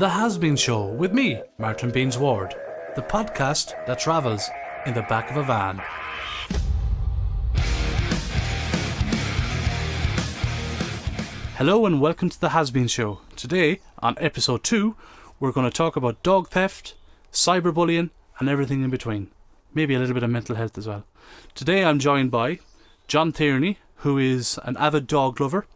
The HazBeanz Show with me, Martin Beans Ward, the podcast that travels in the back of a van. Hello and welcome to the HazBeanz Show. Today, on episode 2, we're going to talk about dog theft, cyberbullying and everything in between. Maybe a little bit of mental health as well. Today I'm joined by F Tierney, who is an avid dog lover,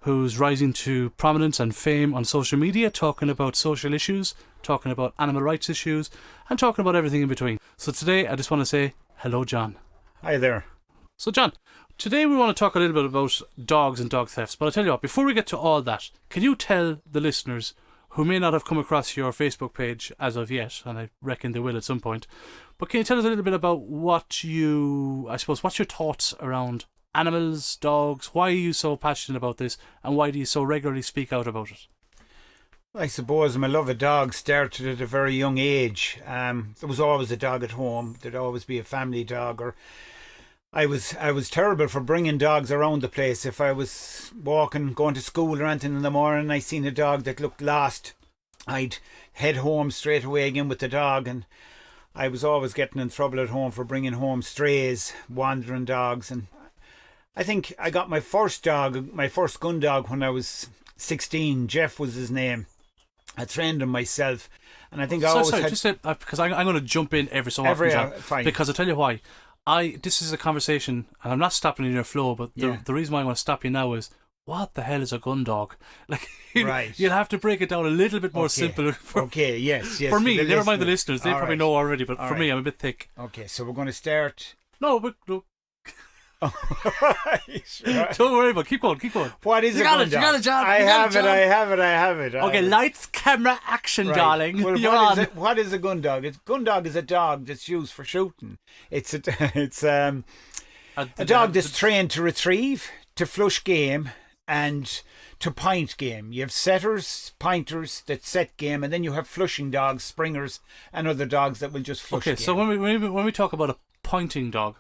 who's rising to prominence and fame on social media, talking about social issues, talking about animal rights issues, and talking about everything in between. So today I just want to say hello, John. Hi there. So John, today we want to talk a little bit about dogs and dog thefts, but I'll tell you what, before we get to all that, can you tell the listeners who may not have come across your Facebook page as of yet, and I reckon they will at some point, but can you tell us a little bit about what's your thoughts around animals, dogs? Why are you so passionate about this, and why do you so regularly speak out about it? I suppose my love of dogs started at a very young age. There was always a dog at home. There'd always be a family dog, or I was terrible for bringing dogs around the place. If I was walking, going to school or anything in the morning, and I seen a dog that looked lost, I'd head home straight away again with the dog, and I was always getting in trouble at home for bringing home strays, wandering dogs. And I think I got my first dog, my first gun dog, when I was 16. Jeff was his name. I trained him myself, and I think because I'm going to jump in every so often, John, because I'll tell you why. This is a conversation, and I'm not stopping in your flow, but the reason why I want to stop you now is, what the hell is a gun dog? Like, right. You'll have to break it down a little bit more simple. Yes. For me, never mind the listeners, they probably know already, but for me, I'm a bit thick. Okay, so we're going to start. No. Right. Don't worry about it. Keep going. What is a gun dog? You got it, John. I have it. Okay, lights, camera, action, right. darling. Well, what is a gun dog? A gun dog is a dog that's used for shooting. It's a dog that's trained to retrieve, to flush game, and to point game. You have setters, pointers that set game, and then you have flushing dogs, springers, and other dogs that will just flush game. Okay, so when we talk about a pointing dog,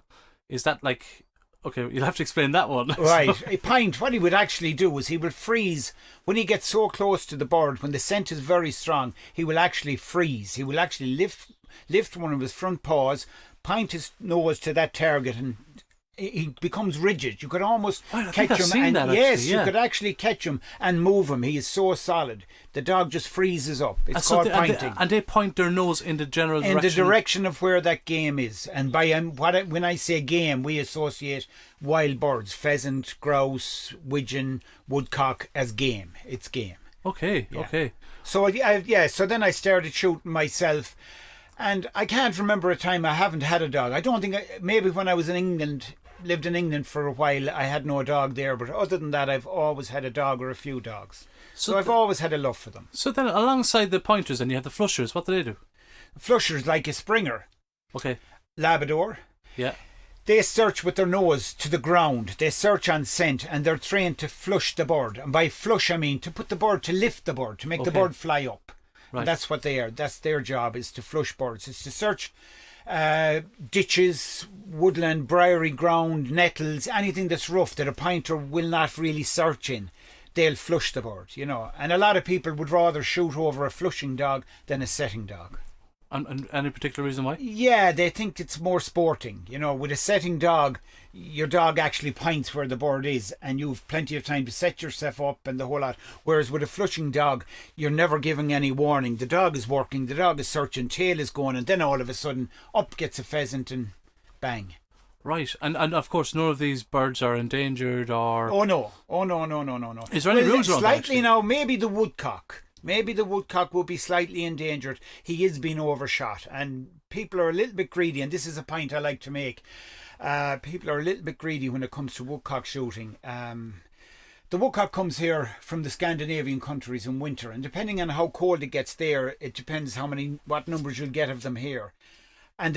is that like... Okay, you'll have to explain that one. Right. A point, what he would actually do is he will freeze. When he gets so close to the bird, when the scent is very strong, he will actually freeze. He will actually lift one of his front paws, point his nose to that target, and he becomes rigid. You could almost catch him. You could actually catch him and move him. He is so solid. The dog just freezes up. It's called pointing. And they point their nose in the general direction. In the direction of where that game is. And by when I say game, we associate wild birds, pheasant, grouse, widgeon, woodcock as game. It's game. Okay. So so then I started shooting myself. And I can't remember a time I haven't had a dog. I don't think, maybe when I was in England, lived in England for a while, I had no dog there. But other than that, I've always had a dog or a few dogs. So I've always had a love for them. So then alongside the pointers, and you have the flushers, what do they do? Flushers, like a Springer. Okay. Labrador. Yeah. They search with their nose to the ground. They search on scent, and they're trained to flush the bird. And by flush, I mean to put the bird, to lift the bird, to make the bird fly up. Right. And that's what they are. That's their job, is to flush birds. It's to search ditches, woodland, briery ground, nettles, anything that's rough that a pointer will not really search in. They'll flush the bird, And a lot of people would rather shoot over a flushing dog than a setting dog. And any particular reason why? Yeah, they think it's more sporting. With a setting dog, your dog actually points where the bird is, and you've plenty of time to set yourself up and the whole lot. Whereas with a flushing dog, you're never giving any warning. The dog is working, the dog is searching, tail is going, and then all of a sudden, up gets a pheasant and bang. Right, and of course none of these birds are endangered or... Oh no. Is there any rules around that? Slightly now, maybe the woodcock. Maybe the woodcock will be slightly endangered. He is being overshot, and people are a little bit greedy, and this is a point I like to make. People are a little bit greedy when it comes to woodcock shooting. The woodcock comes here from the Scandinavian countries in winter, and depending on how cold it gets there, it depends what numbers you'll get of them here. And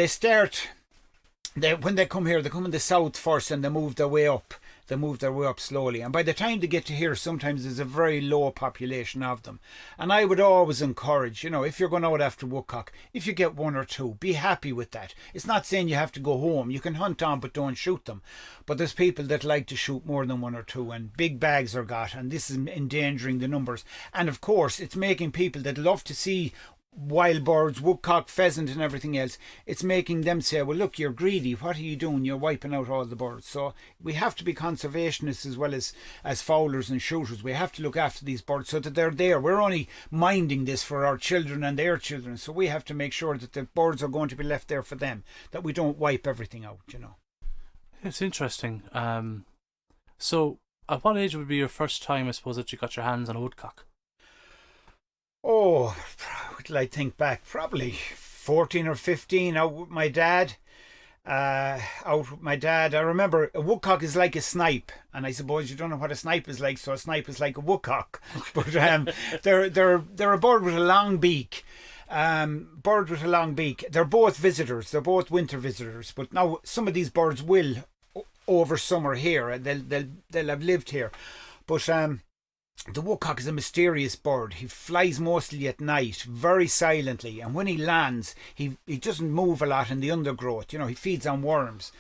when they come here, they come in the south first, and they move their way up. They move their way up slowly. And by the time they get to here, sometimes there's a very low population of them. And I would always encourage, if you're going out after woodcock, if you get one or two, be happy with that. It's not saying you have to go home. You can hunt on, but don't shoot them. But there's people that like to shoot more than one or two, and big bags are got, and this is endangering the numbers. And of course, it's making people that love to see wild birds, woodcock, pheasant and everything else, it's making them say, well, look, you're greedy, what are you doing? You're wiping out all the birds. So we have to be conservationists as well as fowlers and shooters. We have to look after these birds so that they're there. We're only minding this for our children and their children, so we have to make sure that the birds are going to be left there for them, that we don't wipe everything out. It's interesting. So at what age would be your first time, I suppose, that you got your hands on a woodcock? Oh, till I think back, probably 14 or 15, out with my dad. I remember a woodcock is like a snipe, and I suppose you don't know what a snipe is like, so a snipe is like a woodcock. But they're a bird with a long beak. They're both visitors. They're both winter visitors. But now some of these birds will over summer here. They'll have lived here. But the woodcock is a mysterious bird. He flies mostly at night, very silently, and when he lands, he doesn't move a lot in the undergrowth. He feeds on worms.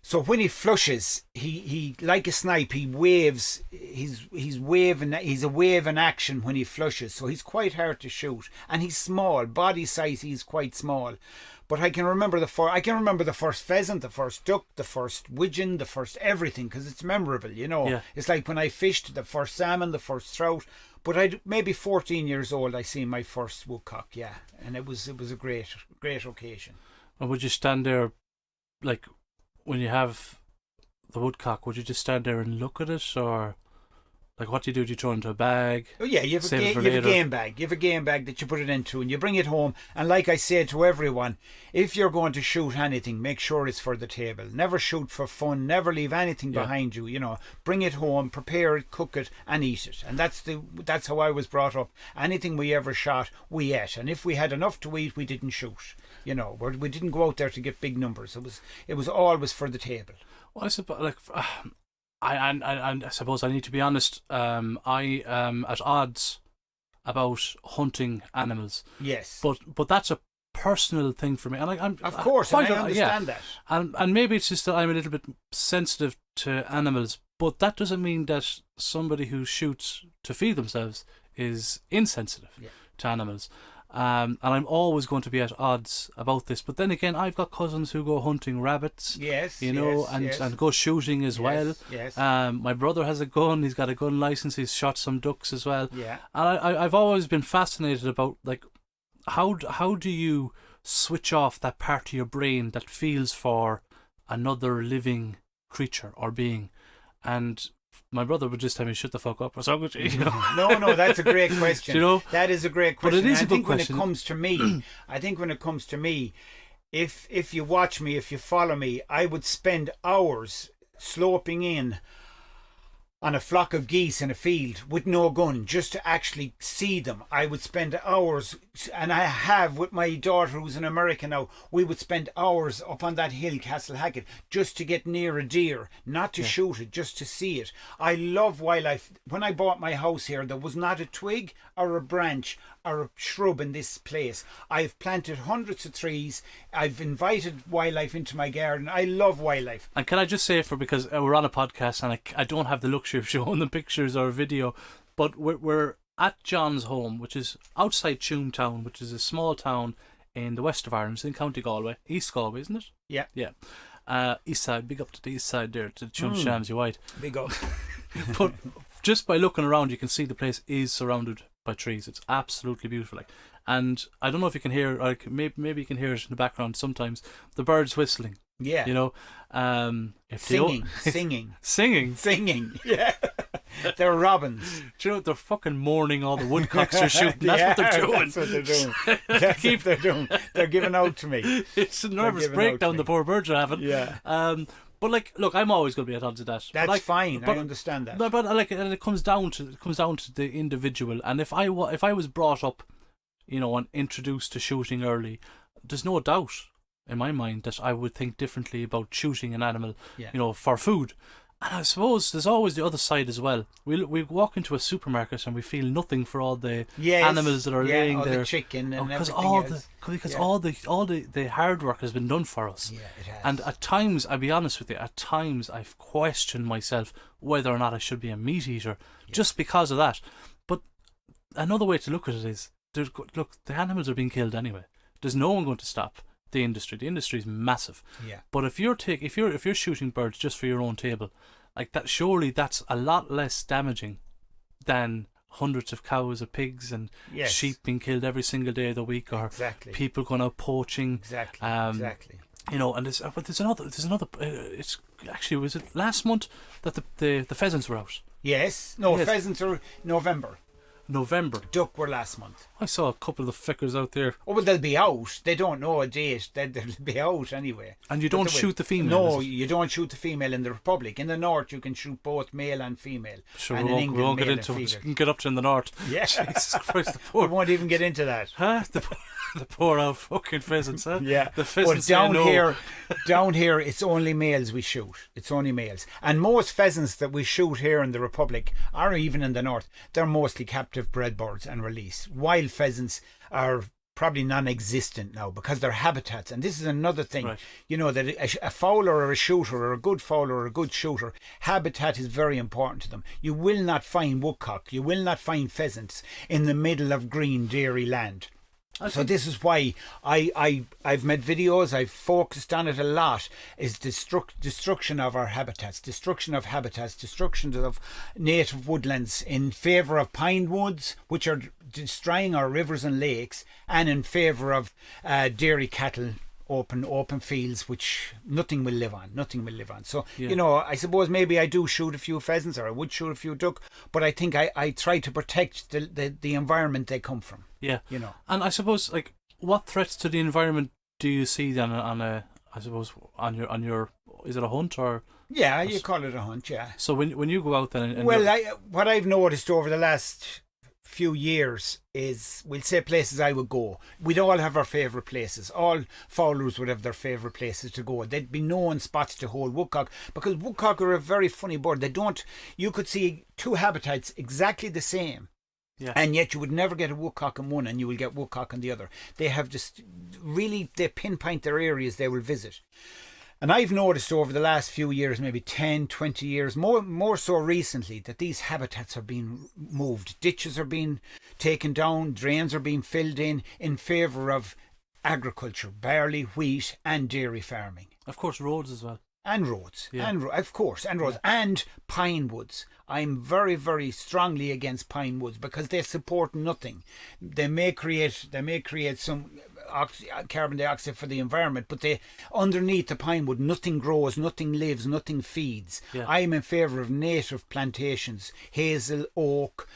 So when he flushes, he like a snipe, he waves. He's a wave in action when he flushes. So he's quite hard to shoot, and he's small. Body size, he's quite small. But I can remember the first pheasant, the first duck, the first widgeon, the first everything, because it's memorable, Yeah. It's like when I fished the first salmon, the first trout. But I maybe 14 years old, I seen my first woodcock, yeah, and it was a great occasion. And would you stand there, like when you have the woodcock? Would you just stand there and look at it, or? Like, what do? Do you throw it into a bag? Oh, yeah, you have a game bag. You have a game bag that you put it into, and you bring it home. And like I say to everyone, if you're going to shoot anything, make sure it's for the table. Never shoot for fun. Never leave anything behind you. Bring it home, prepare it, cook it, and eat it. And that's how I was brought up. Anything we ever shot, we ate. And if we had enough to eat, we didn't shoot. We didn't go out there to get big numbers. It was always for the table. Well, I suppose, I suppose I need to be honest. I am at odds about hunting animals. Yes, but that's a personal thing for me, and I'm of course I understand that. And maybe it's just that I'm a little bit sensitive to animals, but that doesn't mean that somebody who shoots to feed themselves is insensitive to animals. And I'm always going to be at odds about this. But then again, I've got cousins who go hunting rabbits, and go shooting as well. Yes. My brother has a gun. He's got a gun license. He's shot some ducks as well. Yeah. And I've always been fascinated about, like, how do you switch off that part of your brain that feels for another living creature or being? And my brother would just tell me, shut the fuck up, or something. No, that's a great question. That is a great question. But it is a good question. When it comes to me, if you watch me, if you follow me, I would spend hours sloping in on a flock of geese in a field with no gun, just to actually see them. I would spend hours, and I have with my daughter who's in America now, we would spend hours up on that hill, Castle Hackett, just to get near a deer, not to shoot it, just to see it. I love wildlife. When I bought my house here, there was not a twig or a branch or a shrub in this place. I've planted hundreds of trees. I've invited wildlife into my garden. I love wildlife. And can I just say, because we're on a podcast and I don't have the luxury of showing the pictures or video, but we're at John's home, which is outside Tuam Town, which is a small town in the west of Ireland. It's in County Galway, East Galway, isn't it? Yeah. East side, big up to the east side there, to the Tuam Shams, you're white. Big up. But just by looking around, you can see the place is surrounded by trees. It's absolutely beautiful. And I don't know if you can hear, maybe you can hear it in the background sometimes, the birds whistling. Yeah. Singing. Yeah. They're robins. Do you know, they're fucking mourning all the woodcocks they're shooting. That's what they're doing. That's what they're doing. That's what they're doing. They're giving out to me. It's a nervous breakdown the poor birds are having. Yeah. But look, I'm always going to be at odds with that. That's fine. I understand that. But and it comes down to the individual. And if I was brought up, and introduced to shooting early, there's no doubt in my mind that I would think differently about shooting an animal, for food. And I suppose there's always the other side as well. We walk into a supermarket and we feel nothing for all the animals that are laying all there. the chicken and because everything else. Because all the hard work has been done for us. Yeah, it has. And at times, I'll be honest with you, at times I've questioned myself whether or not I should be a meat eater just because of that. But another way to look at it is, look, the animals are being killed anyway. There's no one going to stop the industry. The industry is massive. Yeah. But if you're shooting birds just for your own table, like that, surely that's a lot less damaging than hundreds of cows or pigs and sheep being killed every single day of the week, or people going out poaching. Exactly. You know, and there's another. It's actually, was it last month that the pheasants were out? Yes. Pheasants are November. Duck were last month. I saw a couple of the flickers out there. Oh, well, they'll be out. They don't know a date. They'll be out anyway. And you don't shoot the female? No, you don't shoot the female in the Republic. In the North, you can shoot both male and female. Sure, and we won't get into it. You can get up to in the North. Yeah. Jesus Christ, we won't even get into that. Huh? The poor old fucking pheasants, huh? Yeah. The pheasants down here, it's only males we shoot. It's only males. And most pheasants that we shoot here in the Republic, or even in the North, they're mostly captive bred birds and released. Wild pheasants are probably non-existent now because their habitats, and this is another thing, right. You know, that a fowler or a shooter or a good fowler or a good shooter, habitat is very important to them. You will not find woodcock, you will not find pheasants in the middle of green dairy land. So this is why I've made videos, I've focused on it a lot, is destruction of our habitats, destruction of native woodlands in favour of pine woods, which are destroying our rivers and lakes, and in favour of dairy cattle, open fields, which nothing will live on. So, you know, I suppose maybe I do shoot a few pheasants, or I would shoot a few duck, but I think I try to protect the environment they come from. Yeah. You know. And I suppose, like, what threats to the environment do you see then on your is it a hunt or? Yeah, you call it a hunt, yeah. So when you go out then what I've noticed over the last few years is, we'll say places I would go. We'd all have our favourite places. All fowlers would have their favourite places to go. There'd be known spots to hold woodcock, because woodcock are a very funny bird. You could see two habitats exactly the same. Yeah. And yet you would never get a woodcock in one and you will get woodcock in the other. They have just they pinpoint their areas they will visit. And I've noticed over the last few years, maybe 10, 20 years, more so recently, that these habitats are being moved. Ditches are being taken down, drains are being filled in favour of agriculture, barley, wheat and dairy farming. Of course, roads as well. And roads, of course, and roads, and pine woods. I'm very, very strongly against pine woods because they support nothing. They may create some carbon dioxide for the environment, but underneath the pine wood, nothing grows, nothing lives, nothing feeds. Yeah. I'm in favour of native plantations: hazel, oak,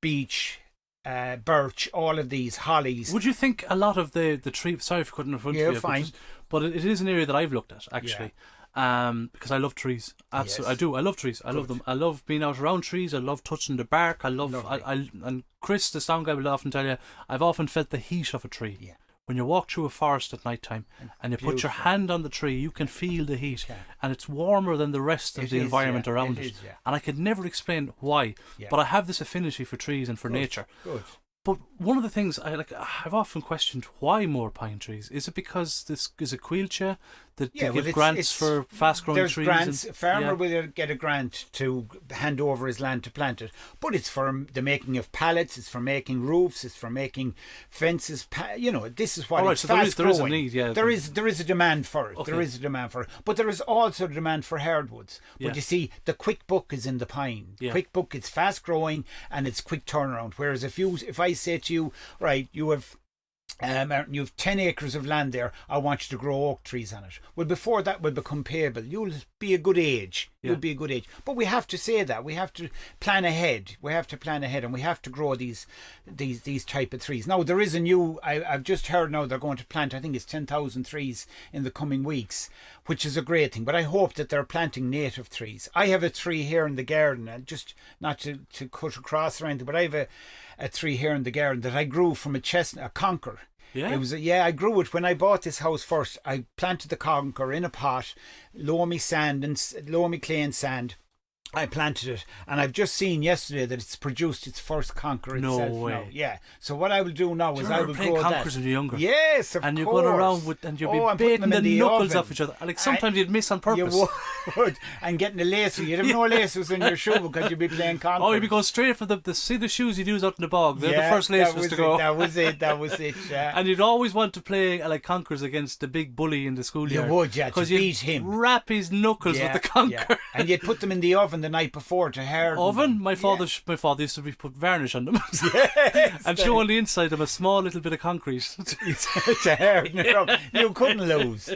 beech, birch, all of these, hollies. Would you think a lot of the tree? Sorry if I couldn't have you, fine. But it is an area that I've looked at actually. Yeah. Because I love trees. Absolutely, yes. I do. I love trees. I love them. I love being out around trees. I love touching the bark. And Chris, the sound guy, will often tell you, I've often felt the heat of a tree. Yeah. When you walk through a forest at night time and you put your hand on the tree, you can feel the heat, and it's warmer than the rest of the environment around it. And I could never explain why, but I have this affinity for trees and for nature. Good. But one of the things I've often questioned, why more pine trees? Is it because this is a Cuilcha that they give grants for fast-growing trees? There's grants. A farmer will get a grant to hand over his land to plant it, but it's for the making of pallets, it's for making roofs, it's for making fences. This is what it's fast growing. There is a need, yeah. There is a demand for it. Okay. There is a demand for it, but there is also a demand for hardwoods. But you see, the quick buck is in the pine. Yeah. Quick buck, it's fast growing and it's quick turnaround. Whereas if I say to you, right, you have 10 acres of land there, I want you to grow oak trees on it. Well, before that will become payable, you'll be a good age. You'll be a good age. But we have to say that. We have to plan ahead. And we have to grow these type of trees. Now, there is a new, I've just heard now they're going to plant, I think it's 10,000 trees in the coming weeks, which is a great thing. But I hope that they're planting native trees. I have a tree here in the garden, and just not to cut across or anything, but I have a tree here in the garden that I grew from a conker. Yeah. I grew it when I bought this house first. I planted the conker in a pot, loamy clay and sand, I planted it, and I've just seen yesterday that it's produced its first conker No itself way. now. Yeah. So what I will do now is I will play grow conkers that. when you're younger. Yes, of and you're course. going around with, and you'll be I'm putting baiting them in the knuckles oven. off each other. Like sometimes you'd miss on purpose. You would, and getting the laces. You'd have no laces in your shoe because you'd be playing conkers. Oh, you'd be going straight for the shoes you'd use out in the bog. They're the first laces to go. That was it. Yeah. And you'd always want to play like conkers against the big bully in the schoolyard. You would, yeah, to because beat him. Wrap his knuckles with the conker. Yeah. And you'd put them in the oven the night before to harden. Oven? My father used to put varnish on them. Yes, and show on the inside of a small little bit of concrete. to harden it up. You couldn't lose.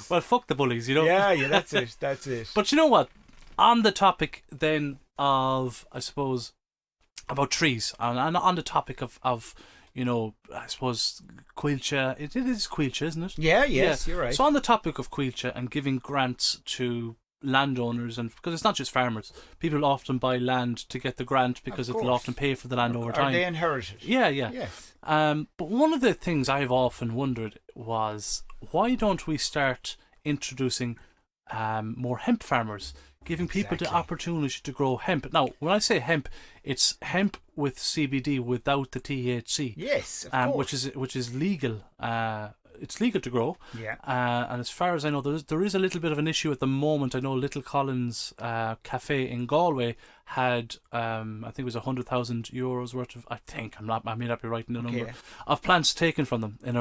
Well, fuck the bullies, you know. Yeah, that's it. But you know what? On the topic then of, I suppose, about trees, and on the topic of you know, I suppose Quilcha, it is Quilcha, isn't it? Yeah, yes, you're right. So on the topic of Quilcha and giving grants to landowners, and because it's not just farmers, people often buy land to get the grant because it'll often pay for the land over time. Are they inherited? Yeah. Yes. But one of the things I've often wondered was, why don't we start introducing more hemp farmers, giving people the opportunity to grow hemp. Now, when I say hemp, it's hemp with CBD without the THC. Yes, of course. Which is legal. It's legal to grow. Yeah. And as far as I know, there is a little bit of an issue at the moment. I know Little Collins Cafe in Galway had, I think it was €100,000 worth of, I may not be right in the number, of plants taken from them in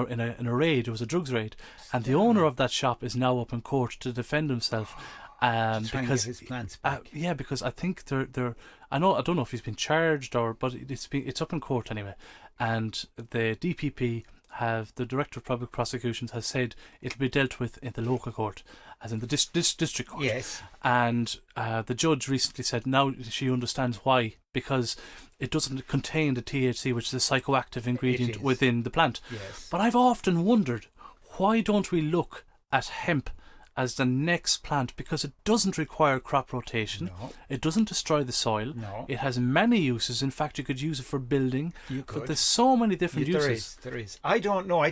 a raid. It was a drugs raid. And the owner of that shop is now up in court to defend himself. Because his plants back. Because I think they're I don't know if he's been charged but it's up in court anyway, and the DPP the Director of Public Prosecutions has said it'll be dealt with in the local court, as in the district court. Yes. And the judge recently said now she understands why, because it doesn't contain the THC, which is a psychoactive ingredient within the plant. Yes. But I've often wondered, why don't we look at hemp as the next plant, because it doesn't require crop rotation. No. It doesn't destroy the soil. No. It has many uses. In fact, you could use it for building. You could. But there's so many different uses. There is. I don't know.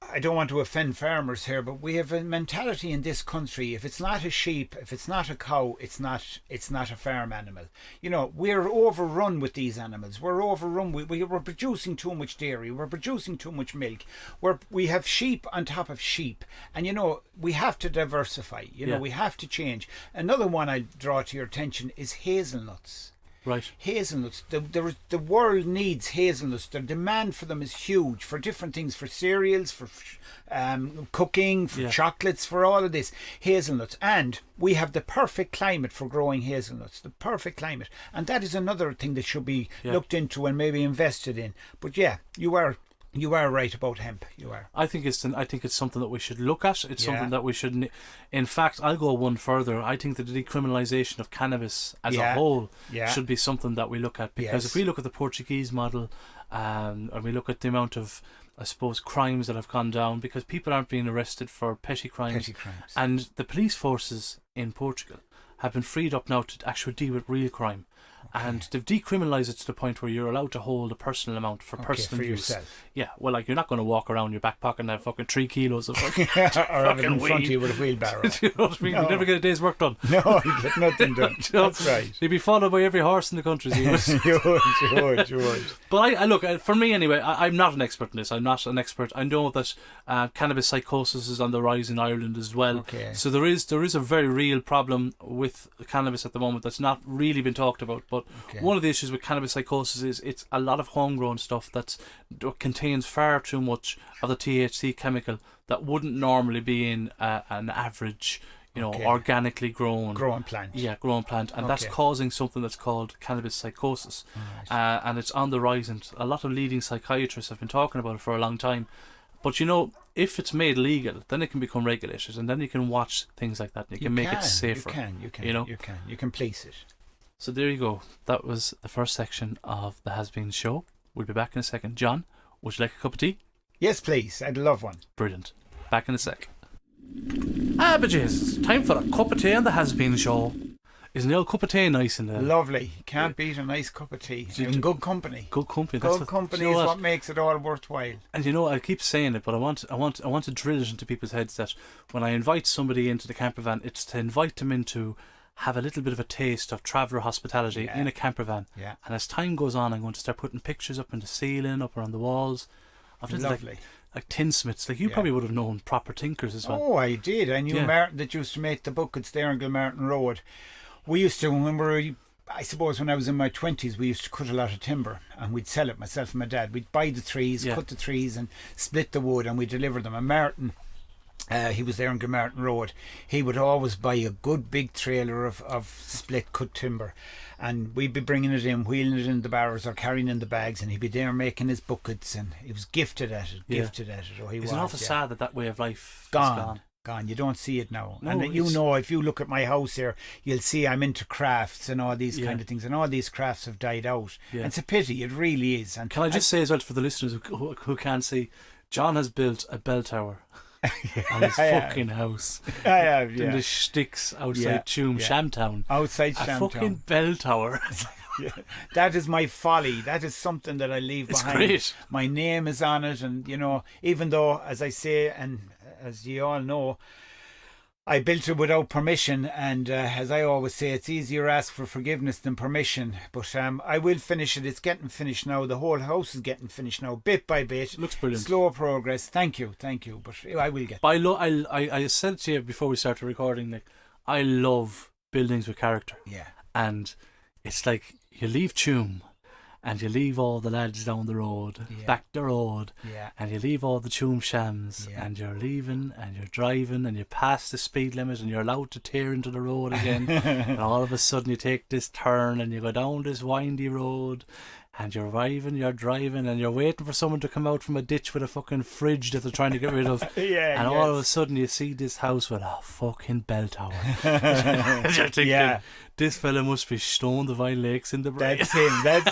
I don't want to offend farmers here, but we have a mentality in this country: if it's not a sheep, if it's not a cow, it's not a farm animal. You know, we're overrun with these animals. We're overrun. We're producing too much dairy. We're producing too much milk. We have sheep on top of sheep, and you know we have to diversify. You know, we have to change. Another one I draw to your attention is hazelnuts. Right. Hazelnuts. The world needs hazelnuts. The demand for them is huge, for different things, for cereals, for cooking, for chocolates, for all of this. Hazelnuts. And we have the perfect climate for growing hazelnuts. The perfect climate. And that is another thing that should be looked into and maybe invested in. But yeah, you are right about hemp. You are. I think it's something that we should look at. It's something that we should. In fact, I'll go one further. I think that the decriminalisation of cannabis as a whole should be something that we look at, because if we look at the Portuguese model, and we look at the amount of, I suppose, crimes that have gone down because people aren't being arrested for petty crimes. And the police forces in Portugal have been freed up now to actually deal with real crime. And they've decriminalised it to the point where you're allowed to hold a personal amount for personal use. Yourself. Yeah, well, like, you're not going to walk around your back pocket and have fucking 3 kilos of fucking or have it in front of weed. you with a wheelbarrow. You know what I mean? No. You never get a day's work done. No, you get nothing done. That's right. You'd be followed by every horse in the country. You would. But I look, for me anyway, I'm not an expert in this. I'm not an expert. I know that cannabis psychosis is on the rise in Ireland as well. Okay. So there is a very real problem with cannabis at the moment that's not really been talked about. But one of the issues with cannabis psychosis is it's a lot of homegrown stuff that contains far too much of the THC chemical that wouldn't normally be in an average, organically grown plant. Yeah, grown plant, and that's causing something that's called cannabis psychosis, and it's on the rise. And a lot of leading psychiatrists have been talking about it for a long time. But if it's made legal, then it can become regulated, and then you can watch things like that. And you can make it safer. You can police it. So there you go. That was the first section of the HazBeanz show. We'll be back in a second. John, would you like a cup of tea? Yes, please. I'd love one. Brilliant. Back in a sec. But Jesus, time for a cup of tea on the HazBeanz show. Isn't the old cup of tea nice in there? Lovely. Can't beat a nice cup of tea. In good company. Good company. Good company is what makes it all worthwhile. And I keep saying it, but I want to drill it into people's heads that when I invite somebody into the camper van, it's to invite them in to have a little bit of a taste of traveller hospitality in a camper van. Yeah. And as time goes on, I'm going to start putting pictures up in the ceiling, up around the walls of Lovely. like tinsmiths. Like you probably would have known proper tinkers as well. Oh, I did. I knew Martin that used to make the buckets there on Gilmartin Road. We used to, I suppose when I was in my 20s, we used to cut a lot of timber and we'd sell it, myself and my dad. We'd buy the trees, cut the trees and split the wood and we'd deliver them. And Martin, he was there on Gilmartin Road, he would always buy a good big trailer of split cut timber. And we'd be bringing it in, wheeling it in the barrows or carrying in the bags, and he'd be there making his buckets, and he was gifted at it. Oh, he was. It's an awful sad that way of life is gone. You don't see it now. No, and if you look at my house here, you'll see I'm into crafts and all these kind of things, and all these crafts have died out. And it's a pity, it really is. And can I just say as well for the listeners who can't see, John has built a bell tower on his fucking house. I have, in the sticks outside Tuam, Shamtown. Outside Shamtown. A fucking bell tower. That is my folly. That is something that I leave behind. It's great. My name is on it, and even though, as I say, and as you all know, I built it without permission, and as I always say, it's easier ask for forgiveness than permission. But I will finish it. It's getting finished now. The whole house is getting finished now, bit by bit. Looks brilliant. Slow progress. Thank you. But I will get. I said to you before we started recording, Nick, I love buildings with character. Yeah. And it's like you leave Tuam and you leave all the lads down the road, back the road, and you leave all the Tuam shams, and you're leaving and you're driving and you pass the speed limit and you're allowed to tear into the road again, and all of a sudden you take this turn and you go down this windy road, and you're driving, and you're waiting for someone to come out from a ditch with a fucking fridge that they're trying to get rid of. And all of a sudden you see this house with a fucking bell tower. You're thinking, this fella must be stoned the Vine Lakes in the brain. That's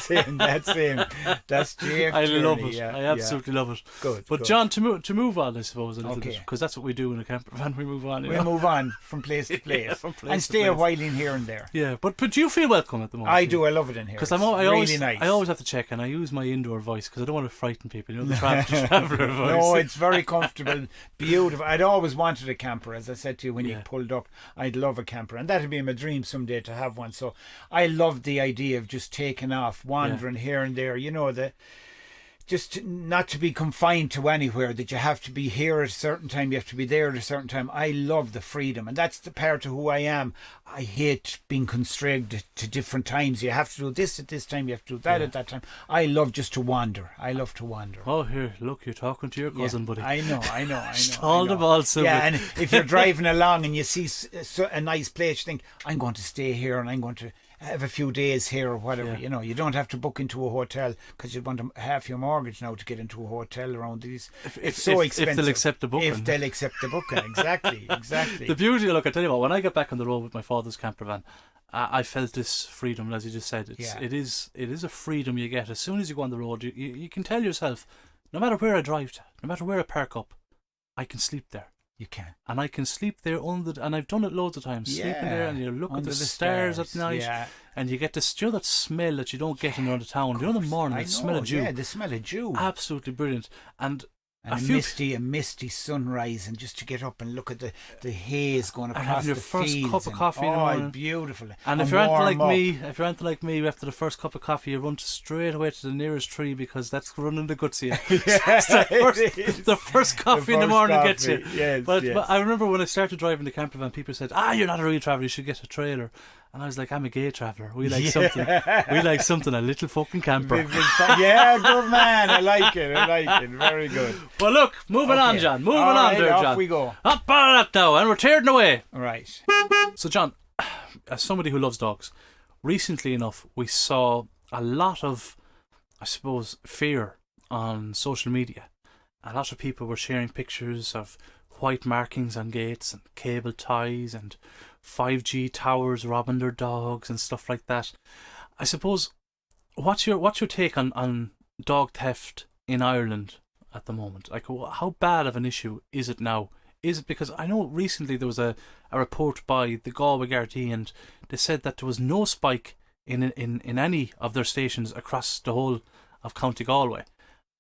him. That's F I love it. Tierney, I absolutely love it. Good. But John, to move on, I suppose, a little bit, because that's what we do in a camper van. We move on. We move on from place to place, and stay a while in here and there. Yeah, but do you feel welcome at the moment? I do. I love it in here. Because really nice. I always have to check, and I use my indoor voice because I don't want to frighten people. The traveller voice. No, it's very comfortable, beautiful. I'd always wanted a camper, as I said to you when you pulled up. I'd love a camper, and that'd be my dream someday to have one. So I love the idea of just taking off, wandering here and there. Just not to be confined to anywhere, that you have to be here at a certain time, you have to be there at a certain time. I love the freedom, and that's the part of who I am. I hate being constrained to different times. You have to do this at this time, you have to do that at that time. I love just to wander. I love to wander. Oh, here, look, you're talking to your cousin, buddy. I know. All the balls, Silver. Yeah, and if you're driving along and you see a nice place, you think, I'm going to stay here and I'm going to have a few days here or whatever. You don't have to book into a hotel because you'd want half your mortgage now to get into a hotel around these. It's so expensive. If they'll accept the booking. If they'll accept the booking, exactly. The beauty, look, I tell you what, when I got back on the road with my father's camper van, I felt this freedom, as you just said. It is a freedom you get as soon as you go on the road. You can tell yourself, no matter where I drive to, no matter where I park up, I can sleep there. You can. And I can sleep there and I've done it loads of times, sleeping there, and you look at the stars at night, and you get this, that smell that you don't get in another town. In the morning, the smell of dew. Yeah, the smell of dew. Absolutely brilliant. And a misty sunrise, and just to get up and look at the haze going across the fields. And have your first cup of coffee in the morning. Beautiful. And if you're anything like me, after the first cup of coffee, you run straight away to the nearest tree, because that's running the guts of you. The first coffee in the morning gets you. Yes, but I remember when I started driving the camper van, people said, you're not a real traveller, you should get a trailer. And I was like, I'm a gay traveller. We like something. We like something, a little fucking camper. Yeah, good man. I like it. Very good. Well, look, moving on, John. Moving on there, John. Off we go. Up on that now, and we're tearing away. Right. So, John, as somebody who loves dogs, recently enough, we saw a lot of, I suppose, fear on social media. A lot of people were sharing pictures of white markings on gates and cable ties and 5G towers robbing their dogs and stuff like that. I suppose, what's your take on dog theft in Ireland at the moment? Like, how bad of an issue is it now Is it because I know recently there was a report by the Galway Gardaí, and they said that there was no spike in any of their stations across the whole of County Galway.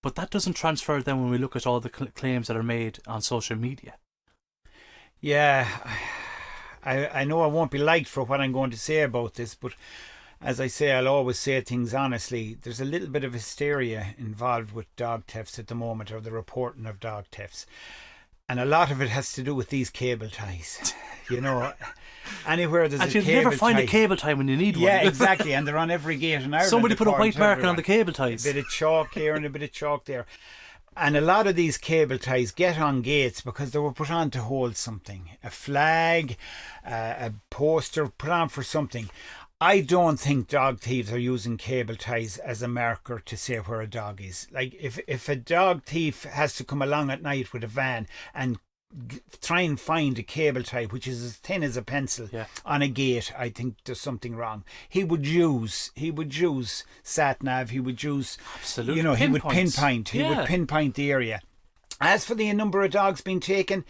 But that doesn't transfer then when we look at all the claims that are made on social media. Yeah, I know I won't be liked for what I'm going to say about this, but as I say, I'll always say things honestly. There's a little bit of hysteria involved with dog thefts at the moment, or the reporting of dog thefts. And a lot of it has to do with these cable ties. You know, anywhere there's a cable tie. And you never find a cable tie when you need one. Yeah, exactly. And they're on every gate in Ireland. Somebody put a white marker on the cable ties. A bit of chalk here and a bit of chalk there. And a lot of these cable ties get on gates because they were put on to hold something. A flag, a poster, put on for something. I don't think dog thieves are using cable ties as a marker to say where a dog is. Like, if a dog thief has to come along at night with a van and try and find a cable tie which is as thin as a pencil on a gate, I think there's something wrong. He would use sat nav. He would use, absolutely, you know, he would pinpoint. He would pinpoint the area. As for the number of dogs being taken,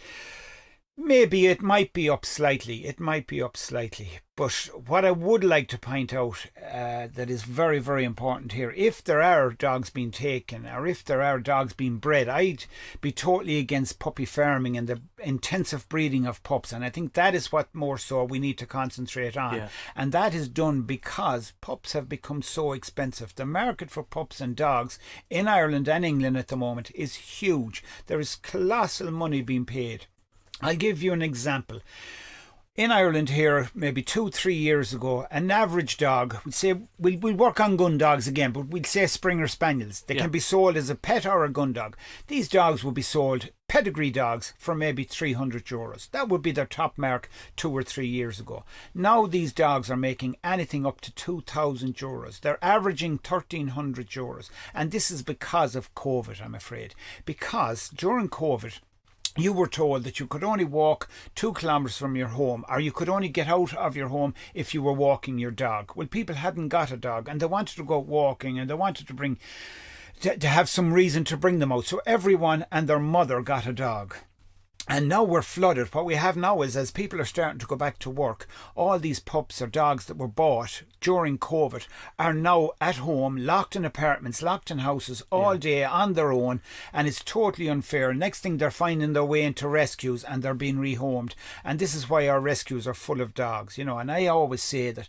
maybe it might be up slightly. But what I would like to point out that is very, very important here, if there are dogs being taken or if there are dogs being bred, I'd be totally against puppy farming and the intensive breeding of pups. And I think that is what more so we need to concentrate on. Yeah. And that is done because pups have become so expensive. The market for pups and dogs in Ireland and England at the moment is huge. There is colossal money being paid. I'll give you an example. In Ireland here, maybe 2-3 years ago, an average dog, we'd say, we'll work on gun dogs again, but we'd say Springer Spaniels. They can be sold as a pet or a gun dog. These dogs would be sold, pedigree dogs, for maybe 300 euros. That would be their top mark 2 or 3 years ago. Now these dogs are making anything up to 2,000 euros. They're averaging 1,300 euros. And this is because of COVID, I'm afraid. Because during COVID, you were told that you could only walk 2 kilometres from your home, or you could only get out of your home if you were walking your dog. Well, people hadn't got a dog and they wanted to go walking and they wanted to have some reason to bring them out. So everyone and their mother got a dog. And now we're flooded. What we have now is, as people are starting to go back to work, all these pups or dogs that were bought during COVID are now at home, locked in apartments, locked in houses all day on their own, and it's totally unfair. Next thing, they're finding their way into rescues and they're being rehomed. And this is why our rescues are full of dogs, you know. And I always say that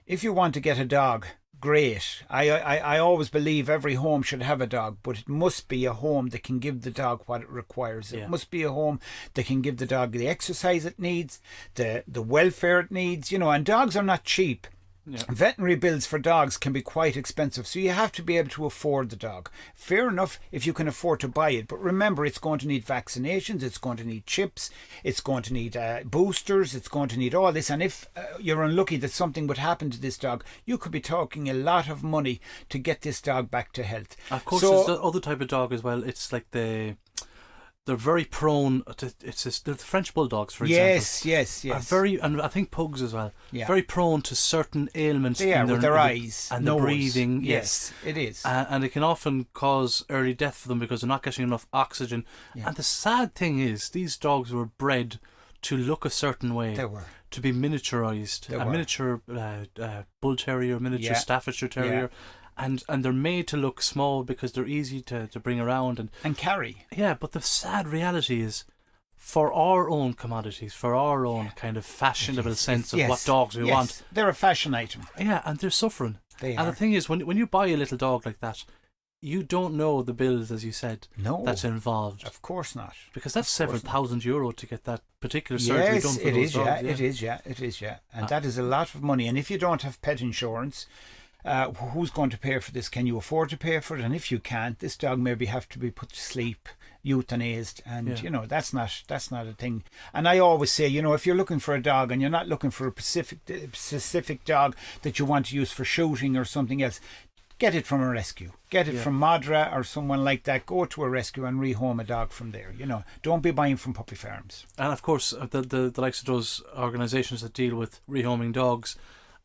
if you want to get a dog, great. I always believe every home should have a dog, but it must be a home that can give the dog what it requires. It must be a home that can give the dog the exercise it needs, the welfare it needs, you know, and dogs are not cheap. Yeah. Veterinary bills for dogs can be quite expensive, so you have to be able to afford the dog. Fair enough if you can afford to buy it, but remember, it's going to need vaccinations, it's going to need chips, it's going to need boosters, it's going to need all this. And if you're unlucky that something would happen to this dog, you could be talking a lot of money to get this dog back to health. Of course, there's the other type of dog as well. It's like they're very prone to, the French bulldogs, for example. Yes. Are very, and I think pugs as well. Yeah. Very prone to certain ailments. They are, with their eyes and their breathing. Yes, it is. And it can often cause early death for them because they're not getting enough oxygen. Yeah. And the sad thing is, these dogs were bred to look a certain way. They were. To be miniaturized. A miniature bull terrier, miniature Staffordshire terrier. Yeah. And they're made to look small because they're easy to bring around and carry. Yeah, but the sad reality is, for our own commodities, for our own kind of fashionable sense of what dogs we want, they're a fashion item. Yeah, and they're suffering. They are. And the thing is, when you buy a little dog like that, you don't know the bills, as you said, that's involved. Of course not. Because that's several thousand euro to get that particular surgery done for those dogs. It is. And that is a lot of money. And if you don't have pet insurance, who's going to pay for this? Can you afford to pay for it? And if you can't, this dog maybe have to be put to sleep, euthanized, and you know, that's not a thing. And I always say, you know, if you're looking for a dog and you're not looking for a specific dog that you want to use for shooting or something else, get it from a rescue. Get it from Madra or someone like that. Go to a rescue and rehome a dog from there. You know, don't be buying from puppy farms. And of course, the likes of those organisations that deal with rehoming dogs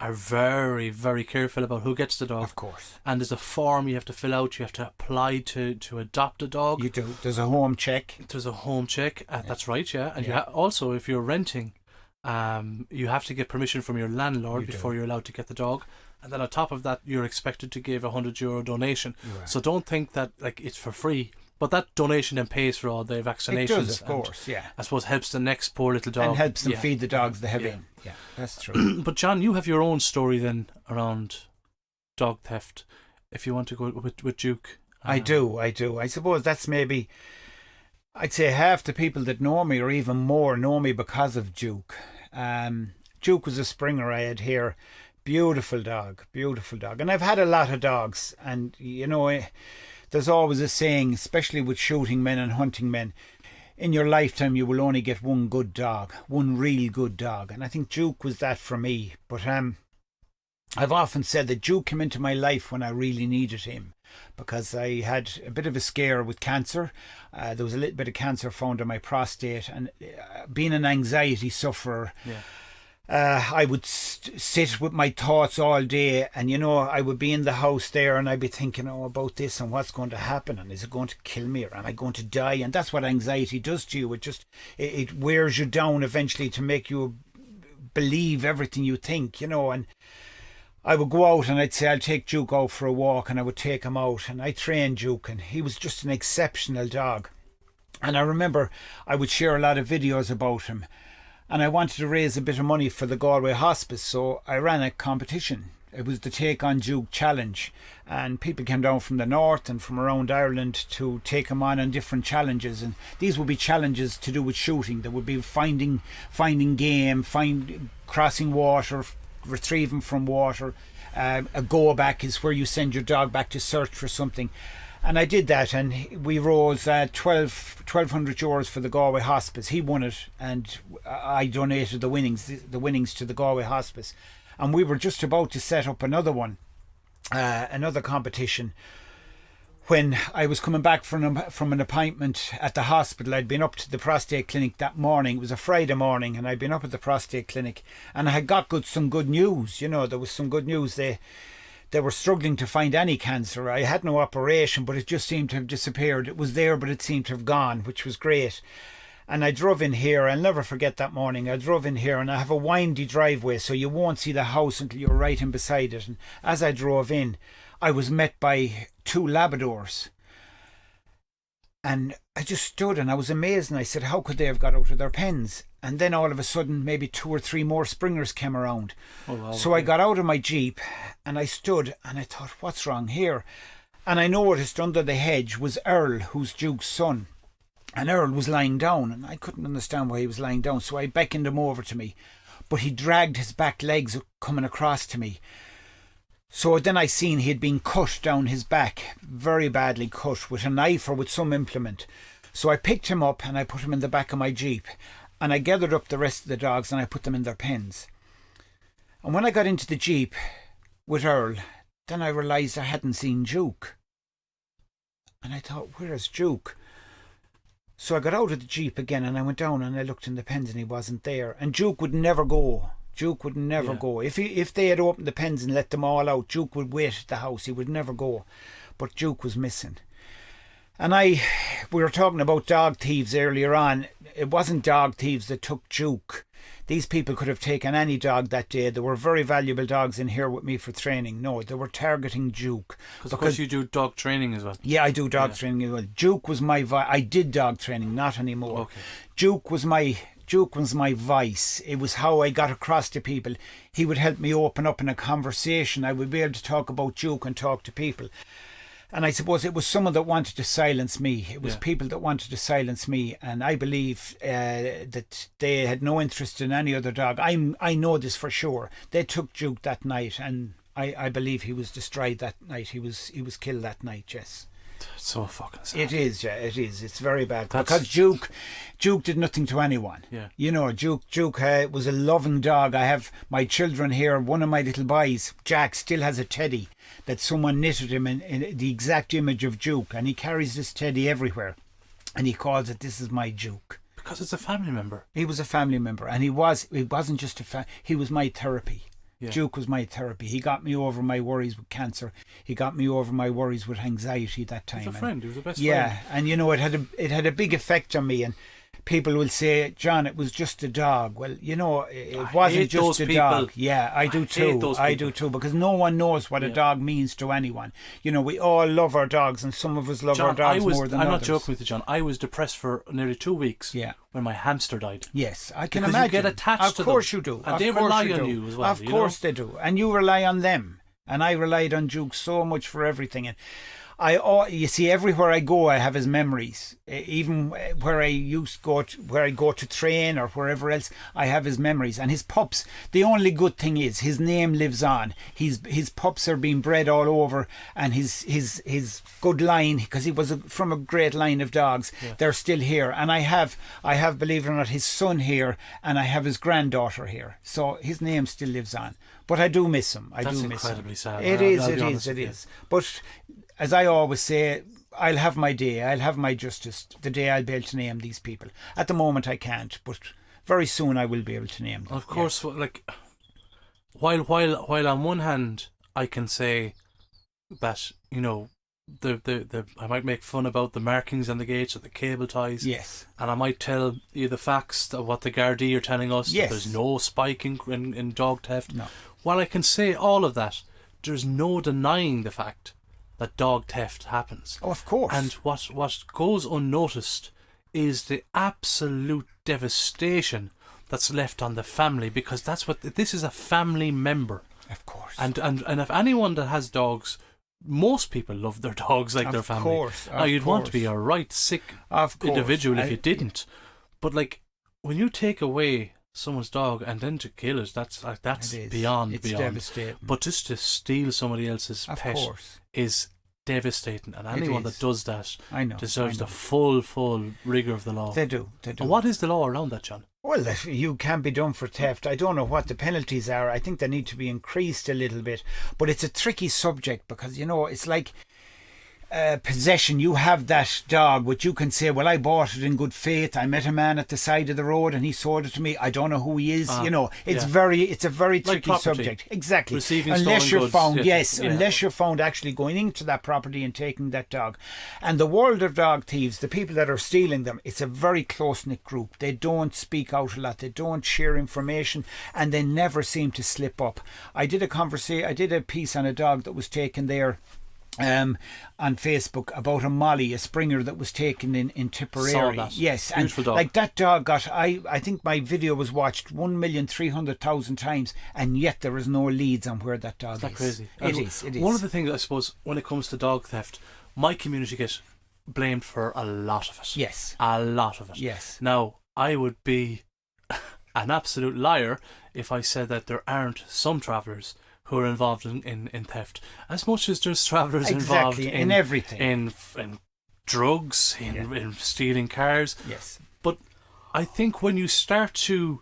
are very, very careful about who gets the dog. Of course. And there's a form you have to fill out. You have to apply to adopt a dog. You do. There's a home check. There's a home check. That's right, yeah. And Yeah. also, if you're renting, you have to get permission from your landlord before you're allowed to get the dog. And then on top of that, you're expected to give €100 donation. Right. So don't think that like it's for free. But that donation then pays for all the vaccinations. It does, of course, yeah. I suppose helps the next poor little dog. And helps them feed the dogs they have in. Yeah, that's true. But John, you have your own story then around dog theft. If you want to go with Duke. I do. I suppose that's maybe, I'd say half the people that know me or even more know me because of Duke. Duke was a Springer I had here. Beautiful dog. And I've had a lot of dogs. And, you know, there's always a saying, especially with shooting men and hunting men, in your lifetime you will only get one good dog, one real good dog. And I think Duke was that for me. But I've often said that Duke came into my life when I really needed him, because I had a bit of a scare with cancer. There was a little bit of cancer found in my prostate, and being an anxiety sufferer, I would sit with my thoughts all day, and you know, I would be in the house there and I'd be thinking about this and what's going to happen, and is it going to kill me, or am I going to die? And that's what anxiety does to you. It wears you down eventually to make you believe everything you think, you know. And I would go out and I'd say I'll take Duke out for a walk, and I would take him out, and I trained Duke, and he was just an exceptional dog. And I remember I would share a lot of videos about him, and I wanted to raise a bit of money for the Galway Hospice, so I ran a competition. It was the Take on Duke Challenge, and people came down from the north and from around Ireland to take him on different challenges. And these would be challenges to do with shooting. There would be finding game, crossing water, retrieving from water. A go back is where you send your dog back to search for something. And I did that, and we rose €1,200 for the Galway Hospice. He won it, and I donated the winnings to the Galway Hospice. And we were just about to set up another one, another competition, when I was coming back from an appointment at the hospital. I'd been up to the prostate clinic that morning. It was a Friday morning, and I'd been up at the prostate clinic, and I had got some good news. You know, there was some good news. They were struggling to find any cancer. I had no operation, but it just seemed to have disappeared. It was there, but it seemed to have gone, which was great. And I drove in here. I'll never forget that morning. I drove in here, and I have a windy driveway, so you won't see the house until you're right in beside it. And as I drove in, I was met by 2 Labradors. And I just stood and I was amazed, and I said, how could they have got out of their pens? And then all of a sudden, maybe 2 or 3 more Springers came around. Oh, wow. So I got out of my Jeep and I stood and I thought, what's wrong here? And I noticed under the hedge was Earl, who's Duke's son. And Earl was lying down, and I couldn't understand why he was lying down. So I beckoned him over to me, but he dragged his back legs coming across to me. So then I seen he had been cut down his back, very badly cut, with a knife or with some implement. So I picked him up and I put him in the back of my Jeep, and I gathered up the rest of the dogs and I put them in their pens. And when I got into the Jeep with Earl, then I realised I hadn't seen Duke. And I thought, where's Duke? So I got out of the Jeep again, and I went down and I looked in the pens, and he wasn't there. And Duke would never go. Duke would never go. If they had opened the pens and let them all out, Duke would wait at the house. He would never go. But Duke was missing. And we were talking about dog thieves earlier on. It wasn't dog thieves that took Duke. These people could have taken any dog that day. There were very valuable dogs in here with me for training. No, they were targeting Duke. Because of course you do dog training as well. Yeah, I do dog training as well. Duke was my I did dog training, not anymore. Okay. Duke was my vice. It was how I got across to people. He would help me open up in a conversation. I would be able to talk about Duke and talk to people. And I suppose it was someone that wanted to silence me. It was people that wanted to silence me. And I believe that they had no interest in any other dog. I know this for sure. They took Duke that night, and I believe he was destroyed that night. He was killed that night, yes. It's so fucking sad. It is, yeah, it is. It's very bad. Because Duke did nothing to anyone. Yeah. You know, Duke was a loving dog. I have my children here. One of my little boys, Jack, still has a teddy that someone knitted him in the exact image of Duke, and he carries this teddy everywhere, and he calls it, "This is my Duke." Because it's a family member. He was a family member, and he wasn't just he was my therapy. Yeah. Duke was my therapy. He got me over my worries with cancer. He got me over my worries with anxiety that time. He was a friend. He was the best yeah, friend. and you know, it had a big effect on me. And people will say, John, it was just a dog. Well, you know, it wasn't just a dog. Yeah, I do too. I do too, because no one knows what a dog means to anyone. You know, we all love our dogs, and some of us love our dogs more than others. I'm not joking with you, John. I was depressed for nearly 2 weeks when my hamster died. Yes, I can because imagine. You get attached to them. Of course you do. And they rely on you as well. Of course they do. And you rely on them. And I relied on Duke so much for everything. And you see, everywhere I go, I have his memories. Even where I go to train or wherever else, I have his memories. And his pups. The only good thing is his name lives on. His pups are being bred all over, and his good line, because he was from a great line of dogs. Yeah. They're still here, and I have, believe it or not, his son here, and I have his granddaughter here. So his name still lives on. But I do miss him. That's incredibly sad. It is. But as I always say, I'll have my day. I'll have my justice the day I'll be able to name these people. At the moment I can't, but very soon I will be able to name them. Of course, like while on one hand I can say that, you know, the I might make fun about the markings on the gates or the cable ties. Yes. And I might tell you the facts of what the Gardaí are telling us. Yes. That there's no spike in dog theft. No. While I can say all of that, there's no denying the fact that dog theft happens. Oh, of course. And what goes unnoticed is the absolute devastation that's left on the family, because this is a family member. Of course. And if anyone that has dogs, most people love their dogs like their family. Of course. Now, you'd want to be a right sick individual if you didn't. But like, when you take away someone's dog and then to kill it, that's beyond. It's devastating. But just to steal somebody else's pet is devastating, and anyone that does that deserves the full rigour of the law. They do. And what is the law around that, John? Well, you can be done for theft. I don't know what the penalties are. I think they need to be increased a little bit. But it's a tricky subject, because, you know, it's like possession. You have that dog, which you can say, well, I bought it in good faith. I met a man at the side of the road and he sold it to me. I don't know who he is. You know, it's a very tricky like subject. Exactly. Receiving unless you're goods. found, unless you're found actually going into that property and taking that dog. And the world of dog thieves, the people that are stealing them, it's a very close-knit group. They don't speak out a lot. They don't share information, and they never seem to slip up. I did a piece on a dog that was taken there on Facebook about a Molly, a Springer that was taken in Tipperary. Saw that. Yes, beautiful and dog. Like that dog got, I think my video was watched 1,300,000 times, and yet there is no leads on where that dog is. Isn't that crazy? It is. One of the things, I suppose, when it comes to dog theft, my community gets blamed for a lot of it. Yes. A lot of it. Yes. Now, I would be an absolute liar if I said that there aren't some travellers who are involved in theft, as much as there's travellers involved in everything, in drugs, in stealing cars. Yes. But I think when you start to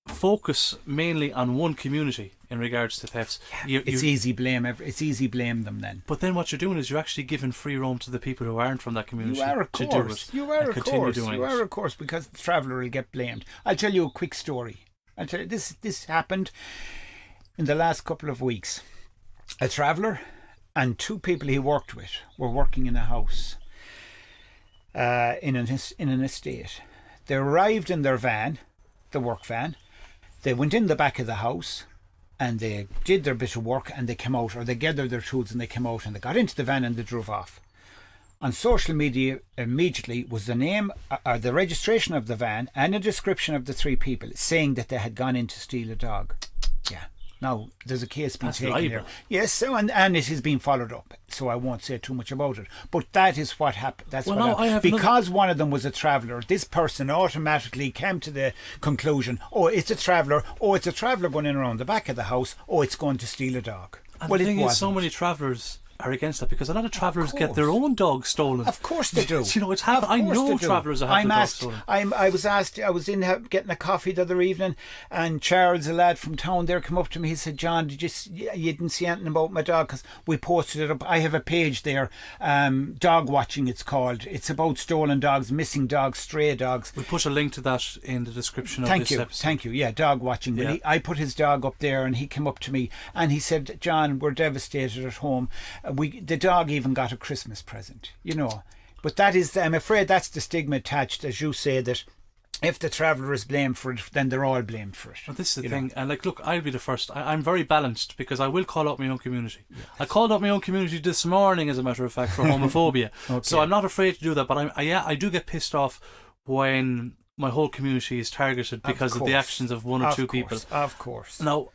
focus mainly on one community in regards to thefts, it's easy blame them then. But then what you're doing is you're actually giving free roam to the people who aren't from that community. You are, of course. of course, because the traveller will get blamed. I'll tell you a quick story. This happened in the last couple of weeks. A traveller and two people he worked with were working in a house in an estate. They arrived in their van, the work van. They went in the back of the house and they did their bit of work, and they came out, or they gathered their tools and they came out, and they got into the van and they drove off. On social media immediately was the name, the registration of the van, and a description of the three people saying that they had gone in to steal a dog. Yeah. Now, there's a case being taken here. Yes, so, and it has been followed up, so I won't say too much about it. But that is what happened. Because one of them was a traveller, this person automatically came to the conclusion, it's a traveller going in around the back of the house, it's going to steal a dog. And the thing is, so many travellers are against that, because a lot of travellers get course. their own dogs stolen. Of course they do. You know, it's happened. I know travellers have their dogs stolen. I was asked. I was in getting a coffee the other evening, and Charles, a lad from town there, came up to me. He said, "John, you didn't see anything about my dog?" Because we posted it up. I have a page there, dog watching. It's called. It's about stolen dogs, missing dogs, stray dogs. We'll put a link to that in the description of this episode. Thank you. Yeah, dog watching. Yeah. I put his dog up there, and he came up to me and he said, "John, we're devastated at home. The dog even got a Christmas present, you know." But that is, I'm afraid, that's the stigma attached, as you say, that if the traveller is blamed for it, then they're all blamed for it. Well, this is the thing, and like, look, I'll be the first. I'm very balanced, because I will call out my own community. Yes. I called out my own community this morning, as a matter of fact, for homophobia. Okay. So I'm not afraid to do that. But I do get pissed off when my whole community is targeted because of the actions of one or two people. Of course. Now,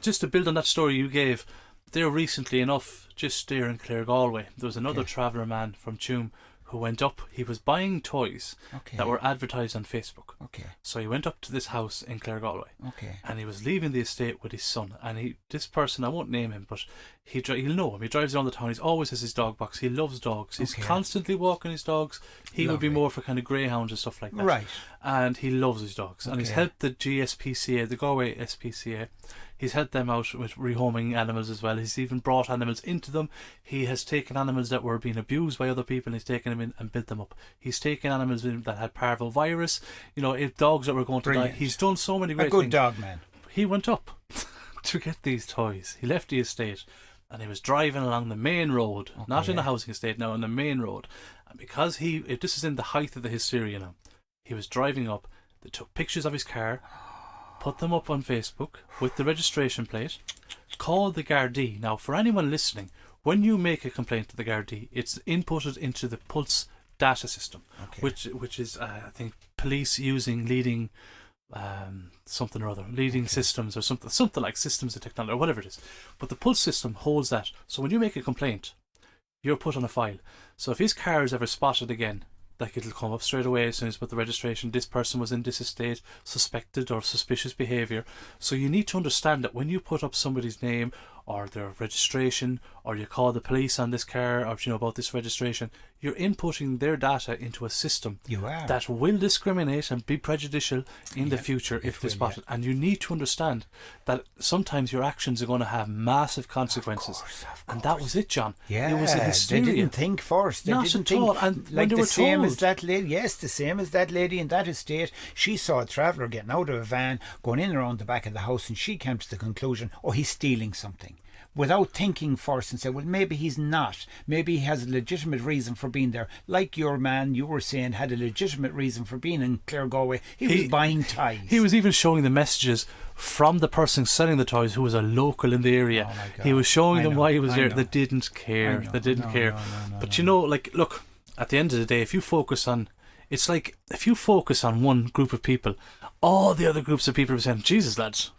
just to build on that story you gave, there recently enough, just there in Claregalway, there was another traveller man from Tuam who went up. He was buying toys that were advertised on Facebook. Okay. So he went up to this house in Claregalway. Okay. And he was leaving the estate with his son. And this person, I won't name him, but he'll know him. He drives around the town. He's always has his dog box. He loves dogs. He's constantly walking his dogs. He would be more for kind of greyhounds and stuff like that. Right. And he loves his dogs. And he's helped the GSPCA, the Galway SPCA. He's helped them out with rehoming animals as well. He's even brought animals into them. He has taken animals that were being abused by other people, and he's taken them in and built them up. He's taken animals that had parvovirus, you know, if dogs that were going to die. He's done so many great things. A good dog man. He went up to get these toys. He left the estate and he was driving along the main road, not in the housing estate now, on the main road. And because this is in the height of the hysteria now, he was driving up. They took pictures of his car, put them up on Facebook with the registration plate, called the Gardaí. Now, for anyone listening, when you make a complaint to the Gardaí, it's inputted into the Pulse data system, which is, I think, police using leading something or other, leading systems or something like systems of technology or whatever it is. But the Pulse system holds that. So when you make a complaint, you're put on a file. So if his car is ever spotted again, like, it'll come up straight away as soon as you put the registration. This person was in this estate, suspected or suspicious behaviour. So you need to understand that when you put up somebody's name or their registration, or you call the police on this car, or about this registration, you're inputting their data into a system that will discriminate and be prejudicial in the future if they're spotted. And you need to understand that sometimes your actions are going to have massive consequences. Of course. And that was it, John. Yeah, it was a hysteria. They didn't think first. They didn't think all. And like the same as that lady. Yes, the same as that lady in that estate. She saw a traveller getting out of a van, going in around the back of the house, and she came to the conclusion, he's stealing something. Without thinking first, and say, well, maybe he's not. Maybe he has a legitimate reason for being there. Like your man, you were saying, had a legitimate reason for being in Claregalway. He was buying ties. He was even showing the messages from the person selling the toys, who was a local in the area. Oh my God. He was showing them why he was there. They didn't care. They didn't care. But look, at the end of the day, if you focus on one group of people, all the other groups of people are saying, Jesus, lads,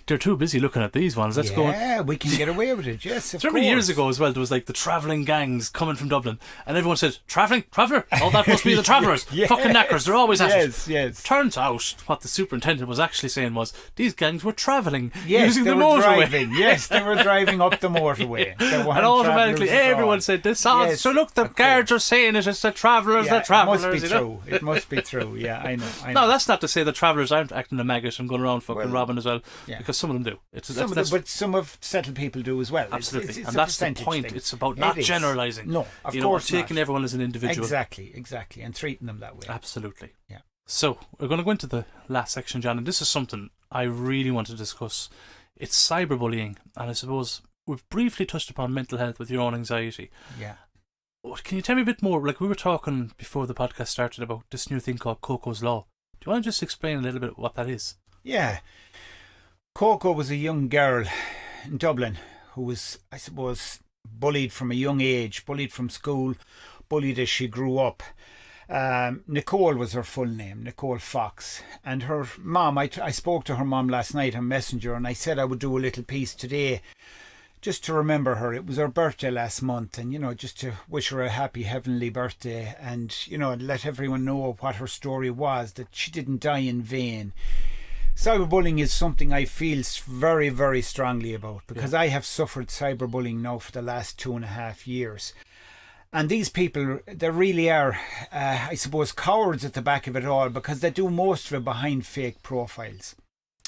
they're too busy looking at these ones. Let's go. Yeah, we can get away with it. Yes, of course. Remember years ago as well, there was like the travelling gangs coming from Dublin, and everyone said, traveller? Oh, that must be the travellers. Yes. Fucking knackers, they're always at it. Yes. Turns out, what the superintendent was actually saying was, these gangs were travelling using the motorway. Driving. Yes, they were driving up the motorway. And automatically everyone said this. So look, the guards are saying it's the travellers, the travellers. It must be true. It must be true. Yeah, I know. No, that's not to say the travellers aren't acting a maggot and going around fucking robbing as well, because some of them do. But some of settled people do as well. Absolutely. It's and that's the point. Thing. It's about not generalising. No, of course not. Taking everyone as an individual. Exactly. And treating them that way. Absolutely. Yeah. So, we're going to go into the last section, John, and this is something I really want to discuss. It's cyberbullying, and I suppose we've briefly touched upon mental health with your own anxiety. Yeah. Can you tell me a bit more? Like, we were talking before the podcast started about this new thing called Coco's Law. Do you want to just explain a little bit what that is? Yeah. Coco was a young girl in Dublin who was, I suppose, bullied from a young age, bullied from school, bullied as she grew up. Nicole was her full name, Nicole Fox. And her mum, I spoke to her mum last night on Messenger, and I said I would do a little piece today just to remember her. It was her birthday last month, and, just to wish her a happy heavenly birthday and, let everyone know what her story was, that she didn't die in vain. Cyberbullying is something I feel very, very strongly about, because I have suffered cyberbullying now for the last 2.5 years. And these people, they really are, I suppose, cowards at the back of it all, because they do most of it behind fake profiles.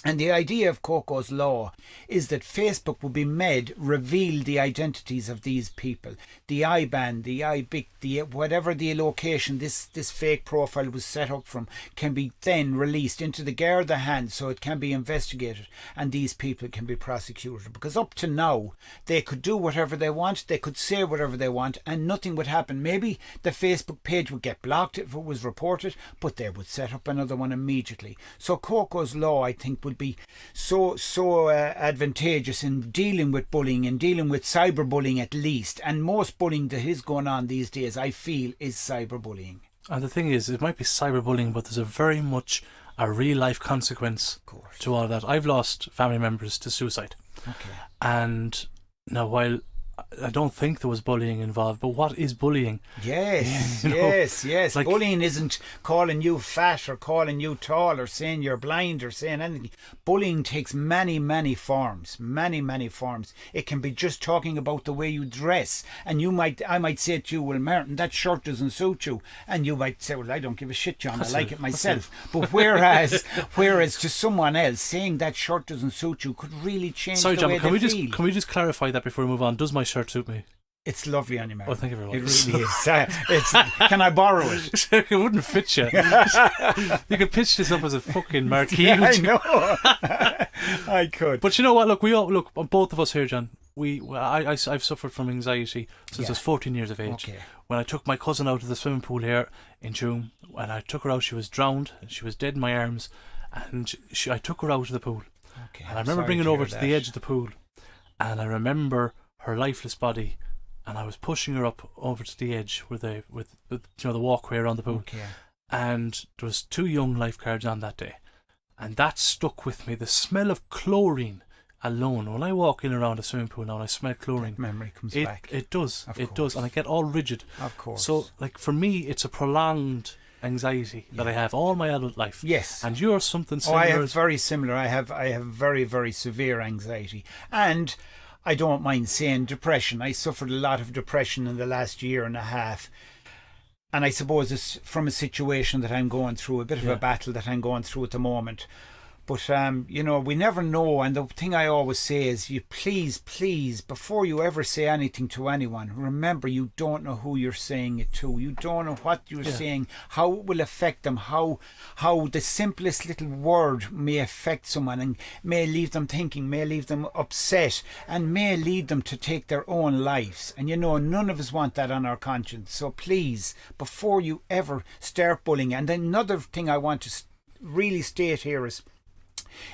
And the idea of Coco's Law is that Facebook will be made reveal the identities of these people. The IBAN, the IBIC, whatever the location this fake profile was set up from, can be then released into the Garda hands, so it can be investigated and these people can be prosecuted. Because up to now, they could do whatever they want, they could say whatever they want, and nothing would happen. Maybe the Facebook page would get blocked if it was reported, but they would set up another one immediately. So Coco's Law, I think, would be so advantageous in dealing with bullying and dealing with cyberbullying at least. And most bullying that is going on these days, I feel, is cyberbullying. And the thing is, it might be cyberbullying, but there's a very much a real life consequence to all of that. I've lost family members to suicide. Okay. And now, while I don't think there was bullying involved, but what is bullying? Yes, yes. Like, bullying isn't calling you fat or calling you tall or saying you're blind or saying anything. Bullying takes many, many forms. Many, many forms. It can be just talking about the way you dress. And I might say to you, well, Martin, that shirt doesn't suit you. And you might say, well, I don't give a shit, John. I like it myself. But whereas to someone else, saying that shirt doesn't suit you could really change Sorry, the John, way can they feel. Can we just clarify that before we move on? Does my shirt suit me? It's lovely on you, Martin. Oh, thank you very much. It really is. Can I borrow it? It wouldn't fit you. You could pitch this up as a fucking marquee. Yeah, I know. I could. But you know what? Look, both of us here, John. I've suffered from anxiety since I was 14 years of age. Okay. When I took my cousin out of the swimming pool here in Tuam, when I took her out, she was drowned. She was dead in my arms, and I took her out of the pool. Okay, and I remember bringing her over to the edge of the pool, and I remember her lifeless body, and I was pushing her up over to the edge with the walkway around the pool. Okay. And there was 2 young lifeguards on that day, and that stuck with me. The smell of chlorine alone. When I walk in around a swimming pool now and I smell chlorine, that memory comes back. It does. It does, and I get all rigid. Of course. So, like, for me, it's a prolonged anxiety that I have all my adult life. Yes. And you're something similar. I have very similar. I have very, very severe anxiety. And I don't mind saying depression. I suffered a lot of depression in the last 1.5 years. And I suppose it's from a situation that I'm going through, a bit of a battle that I'm going through at the moment. But, we never know. And the thing I always say is, you please, before you ever say anything to anyone, remember you don't know who you're saying it to. You don't know what you're saying, how it will affect them, how the simplest little word may affect someone and may leave them thinking, may leave them upset, and may lead them to take their own lives. And none of us want that on our conscience. So please, before you ever start bullying, and another thing I want to really state here is,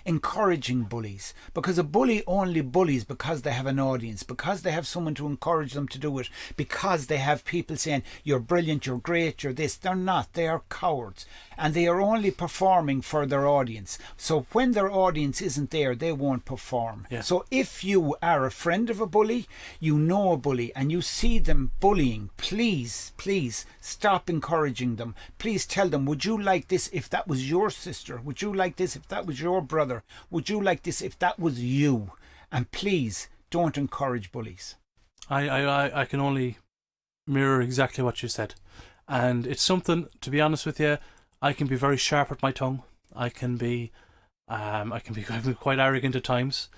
encouraging bullies, because a bully only bullies because they have an audience, because they have someone to encourage them to do it, because they have people saying you're brilliant, you're great, you're this. They're not. They are cowards, and they are only performing for their audience. So when their audience isn't there, they won't perform. So if you are a friend of a bully, you know a bully, and you see them bullying, please stop encouraging them. Please tell them, would you like this if that was your sister? Would you like this if that was your brother? Would you like this if that was you? And please don't encourage bullies. I can only mirror exactly what you said, and it's something, to be honest with you, I can be very sharp at my tongue. I can be quite arrogant at times.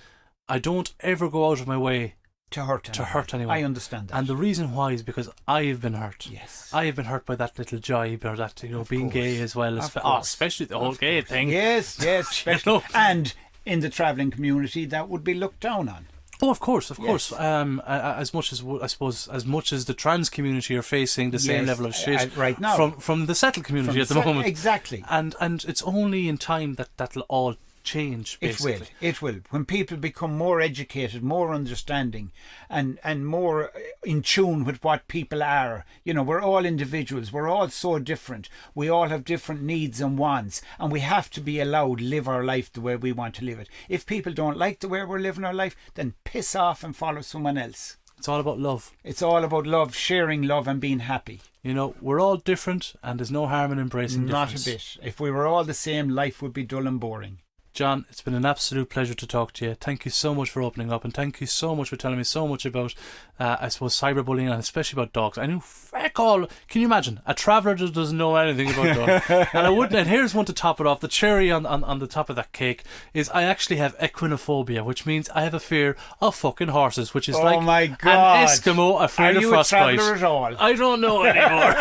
I don't ever go out of my way to hurt anyone. I understand that. And the reason why is because I have been hurt. Yes. I have been hurt by that little jibe, or that, being gay as well as especially the whole gay thing. Yes, especially. And in the travelling community, that would be looked down on. Oh, of course. As much as, I suppose, as much as the trans community are facing the same level of shit right now from the settled community at the moment. Exactly. And it's only in time that'll all change, basically. It will. When people become more educated, more understanding, and more in tune with what people are. We're all individuals. We're all so different. We all have different needs and wants, and we have to be allowed to live our life the way we want to live it. If people don't like the way we're living our life, then piss off and follow someone else. It's all about love. It's all about love, sharing love and being happy. We're all different, and there's no harm in embracing difference. Not a bit. If we were all the same, life would be dull and boring. John, it's been an absolute pleasure to talk to you. Thank you so much for opening up, and thank you so much for telling me so much about, I suppose, cyberbullying, and especially about dogs. I knew feck all. Can you imagine? A traveller just doesn't know anything about dogs. And I wouldn't. And here's one to top it off. The cherry on the top of that cake is I actually have equinophobia, which means I have a fear of fucking horses, which is my an God. Eskimo afraid of frostbite. Are you a traveller at all? I don't know anymore.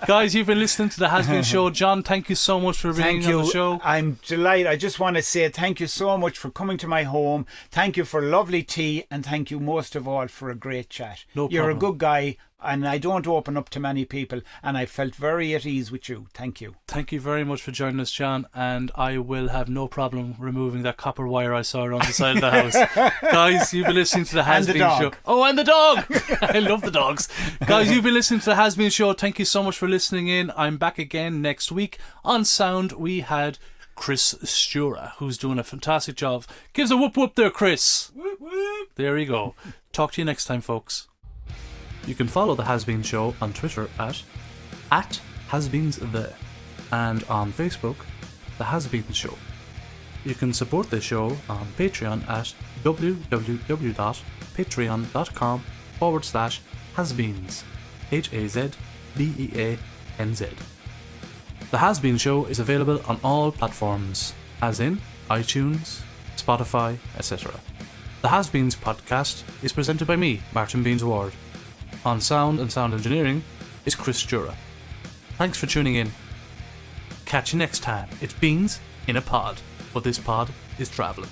Guys, you've been listening to the HazBeanz Show. John, thank you so much for being on the show. I'm delighted. I just want to say thank you so much for coming to my home. Thank you for lovely tea, and thank you most of all for a great chat. No You're problem. a good guy, and I don't open up to many people, and I felt very at ease with you. Thank you. Thank you very much for joining us, John, and I will have no problem removing that copper wire I saw around the side of the house. Guys, you've been listening to the And the HazBeanz dog. Show. Oh, and the dog! I love the dogs. Guys, you've been listening to the HazBeanz Show. Thank you so much for listening in. I'm back again next week. On sound, we had Chris Stura, who's doing a fantastic job. Gives a whoop whoop there, Chris. Whoop, whoop. There you go. Talk to you next time, folks. You can follow the HazBeanz Show on Twitter at HazBeanz and on Facebook, the HazBeanz Show. You can support this show on Patreon at www.patreon.com/HazBeanz. HazBeanz. The HazBeanz Show is available on all platforms, as in iTunes, Spotify, etc. The HazBeanz podcast is presented by me, Martin Beans Ward. On sound and sound engineering is Chris Stura. Thanks for tuning in. Catch you next time. It's Beans in a pod, but this pod is travelling.